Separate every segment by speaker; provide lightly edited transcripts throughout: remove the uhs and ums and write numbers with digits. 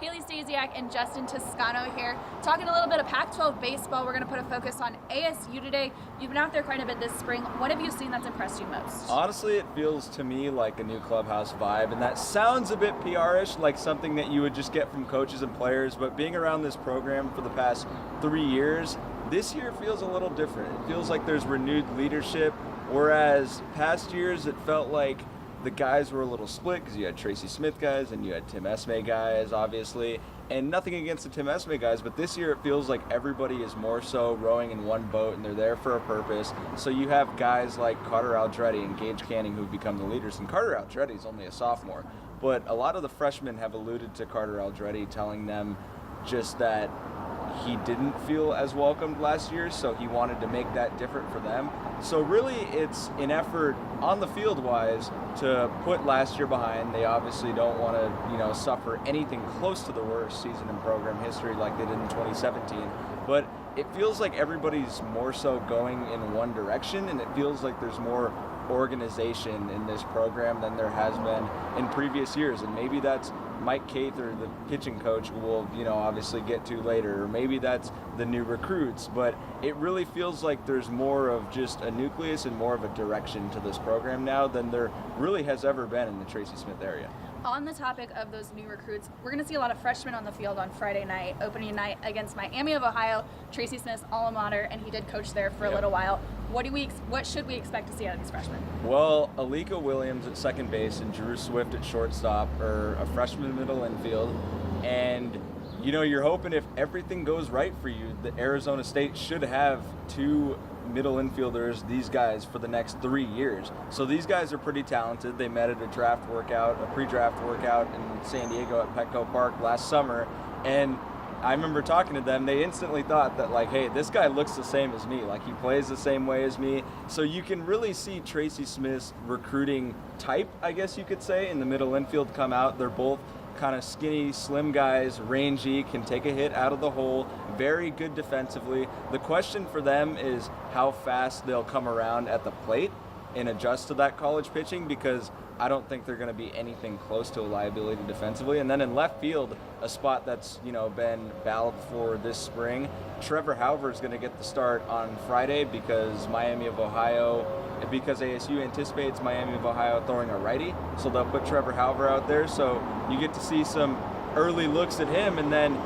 Speaker 1: Haley Stasiak and Justin Toscano here, talking a little bit of Pac-12 baseball. We're going to put a focus on ASU today. You've been out there quite a bit this spring. What have you seen that's impressed you most?
Speaker 2: Honestly, it feels to me like a new clubhouse vibe, and that sounds a bit PR-ish, like something that you would just get from coaches and players, but being around this program for the past 3 years, this year feels a little different. It feels like there's renewed leadership, whereas past years it felt like the guys were a little split because you had Tracy Smith guys and you had Tim Esme guys, obviously, and nothing against the Tim Esme guys, but this year it feels like everybody is more so rowing in one boat and they're there for a purpose. So you have guys like Carter Aldretti and Gage Canning who've become the leaders, and Carter Aldretti is only a sophomore, but a lot of the freshmen have alluded to Carter Aldretti, telling them just that he didn't feel as welcomed last year, so he wanted to make that different for them. So really it's an effort on the field wise to put last year behind. They obviously don't want to, suffer anything close to the worst season in program history like they did in 2017. But it feels like everybody's more so going in one direction, and it feels like there's more organization in this program than there has been in previous years. And maybe that's Mike Cather, the pitching coach, who we'll, obviously get to later, or maybe that's the new recruits, but it really feels like there's more of just a nucleus and more of a direction to this program now than there really has ever been in the Tracy Smith area.
Speaker 1: On the topic of those new recruits, we're going to see a lot of freshmen on the field on Friday night, opening night against Miami of Ohio, Tracy Smith's alma mater, and he did coach there for a little while. What should we expect to see out of these freshmen?
Speaker 2: Well, Alika Williams at second base and Drew Swift at shortstop are a freshman middle infield, and you're hoping if everything goes right for you, that Arizona State should have two middle infielders, these guys, for the next 3 years. So these guys are pretty talented. They met at a pre-draft workout in San Diego at Petco Park last summer, and I remember talking to them. They instantly thought that, hey, this guy looks the same as me. He plays the same way as me. So you can really see Tracy Smith's recruiting type, I guess you could say, in the middle infield come out. They're both kind of skinny, slim guys, rangy, can take a hit out of the hole, very good defensively. The question for them is how fast they'll come around at the plate and adjust to that college pitching, because I don't think they're going to be anything close to a liability defensively. And then in left field, a spot that's been battled for this spring, Trevor Hauver is going to get the start on Friday because ASU anticipates Miami of Ohio throwing a righty, so they'll put Trevor Hauver out there. So you get to see some early looks at him, and then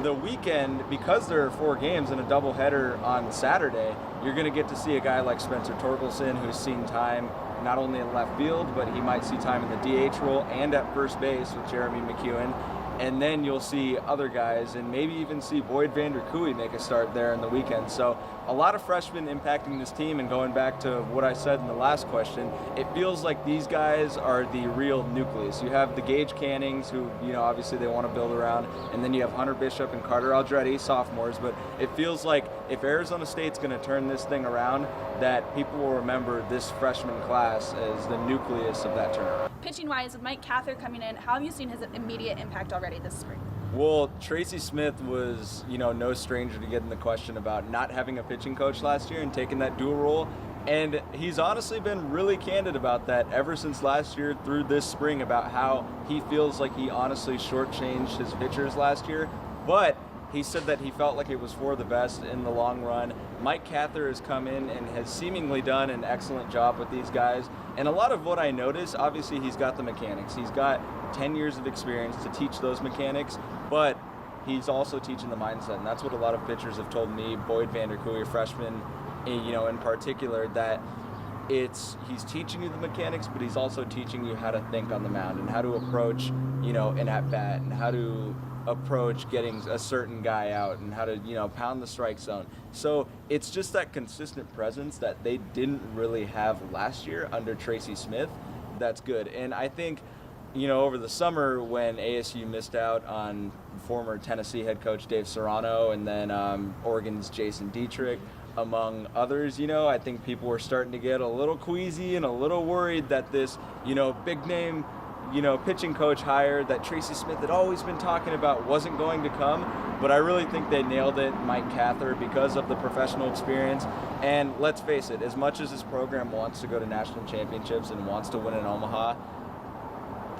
Speaker 2: the weekend, because there are 4 games and a doubleheader on Saturday, you're going to get to see a guy like Spencer Torkelson, who's seen time not only in left field, but he might see time in the DH role and at first base with Jeremy McEwen. And then you'll see other guys, and maybe even see Boyd Vander Kooi make a start there in the weekend. So a lot of freshmen impacting this team, and going back to what I said in the last question, it feels like these guys are the real nucleus. You have the Gage Cannings, who, obviously they want to build around, and then you have Hunter Bishop and Carter Aldretti, sophomores, but it feels like if Arizona State's going to turn this thing around, that people will remember this freshman class as the nucleus of that turnaround.
Speaker 1: Pitching-wise, with Mike Cather coming in, how have you seen his immediate impact already this spring?
Speaker 2: Well, Tracy Smith was, no stranger to getting the question about not having a pitching coach last year and taking that dual role. And he's honestly been really candid about that ever since last year through this spring, about how he feels like he honestly shortchanged his pitchers last year. But he said that he felt like it was for the best in the long run. Mike Cather has come in and has seemingly done an excellent job with these guys. And a lot of what I notice, obviously he's got the mechanics. He's got 10 years of experience to teach those mechanics, but he's also teaching the mindset. And that's what a lot of pitchers have told me, Boyd Vander Kooi, a freshman, in particular, that he's teaching you the mechanics, but he's also teaching you how to think on the mound and how to approach, an at-bat, and how to approach getting a certain guy out, and how to, pound the strike zone. So it's just that consistent presence that they didn't really have last year under Tracy Smith. That's good. And I think, over the summer when ASU missed out on former Tennessee head coach Dave Serrano, and then Oregon's Jason Dietrich, among others, I think people were starting to get a little queasy and a little worried that this, big name, pitching coach hire that Tracy Smith had always been talking about wasn't going to come. But I really think they nailed it, Mike Cather, because of the professional experience. And let's face it, as much as this program wants to go to national championships and wants to win in Omaha,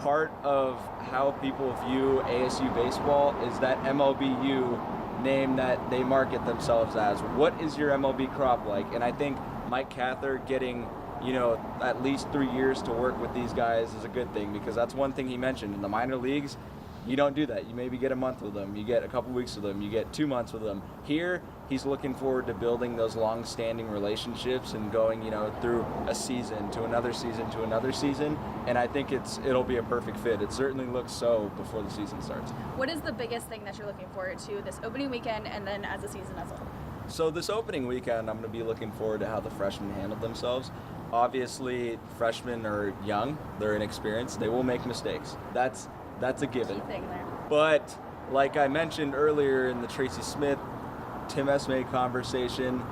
Speaker 2: part of how people view ASU baseball is that MLBU name that they market themselves as. What is your MLB crop like? And I think Mike Cather getting, at least 3 years to work with these guys is a good thing, because that's one thing he mentioned. In the minor leagues, you don't do that. You maybe get a month with them, you get a couple weeks with them, you get 2 months with them. Here, he's looking forward to building those long-standing relationships and going, through a season to another season to another season. And I think it'll be a perfect fit. It certainly looks so before the season starts.
Speaker 1: What is the biggest thing that you're looking forward to this opening weekend and then as a season as a whole?
Speaker 2: So this opening weekend, I'm going to be looking forward to how the freshmen handle themselves. Obviously, freshmen are young, they're inexperienced, they will make mistakes. That's a given.
Speaker 1: Key thing there.
Speaker 2: But like I mentioned earlier in the Tracy Smith, Tim Esme conversation,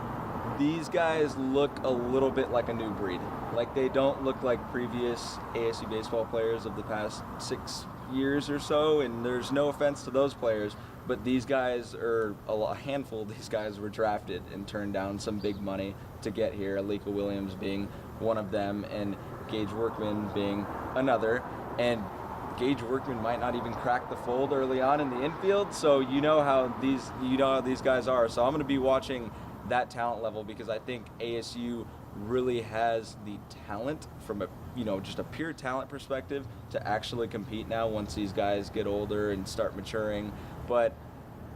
Speaker 2: these guys look a little bit like a new breed. Like, they don't look like previous ASU baseball players of the past 6 years or so, and there's no offense to those players, but these guys are, a handful of these guys were drafted and turned down some big money to get here, Alika Williams being one of them, and Gage Workman being another. And Gage Workman might not even crack the fold early on in the infield, so you know how these guys are. So I'm going to be watching that talent level, because I think ASU really has the talent from a just a pure talent perspective to actually compete now once these guys get older and start maturing. But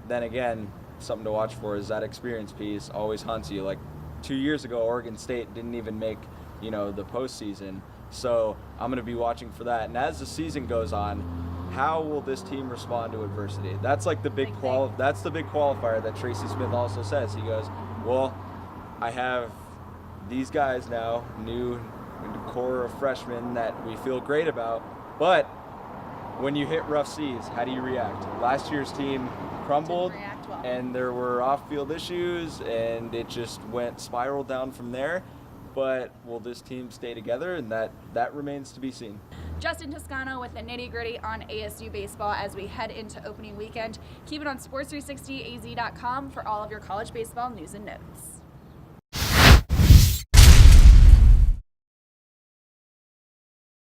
Speaker 2: then again, something to watch for is that experience piece always haunts you. Like 2 years ago, Oregon State didn't even make the postseason. So I'm going to be watching for that. And as the season goes on, how will this team respond to adversity? That's like the big that's the big qualifier that Tracy Smith also says. He goes, well, I have these guys now, new core of freshmen that we feel great about, but when you hit rough seas, how do you react? Last year's team crumbled, and there were off-field issues, and it just spiraled down from there. But will this team stay together? And that remains to be seen.
Speaker 1: Justin Toscano with the nitty-gritty on ASU baseball as we head into opening weekend. Keep it on sports360az.com for all of your college baseball news and notes.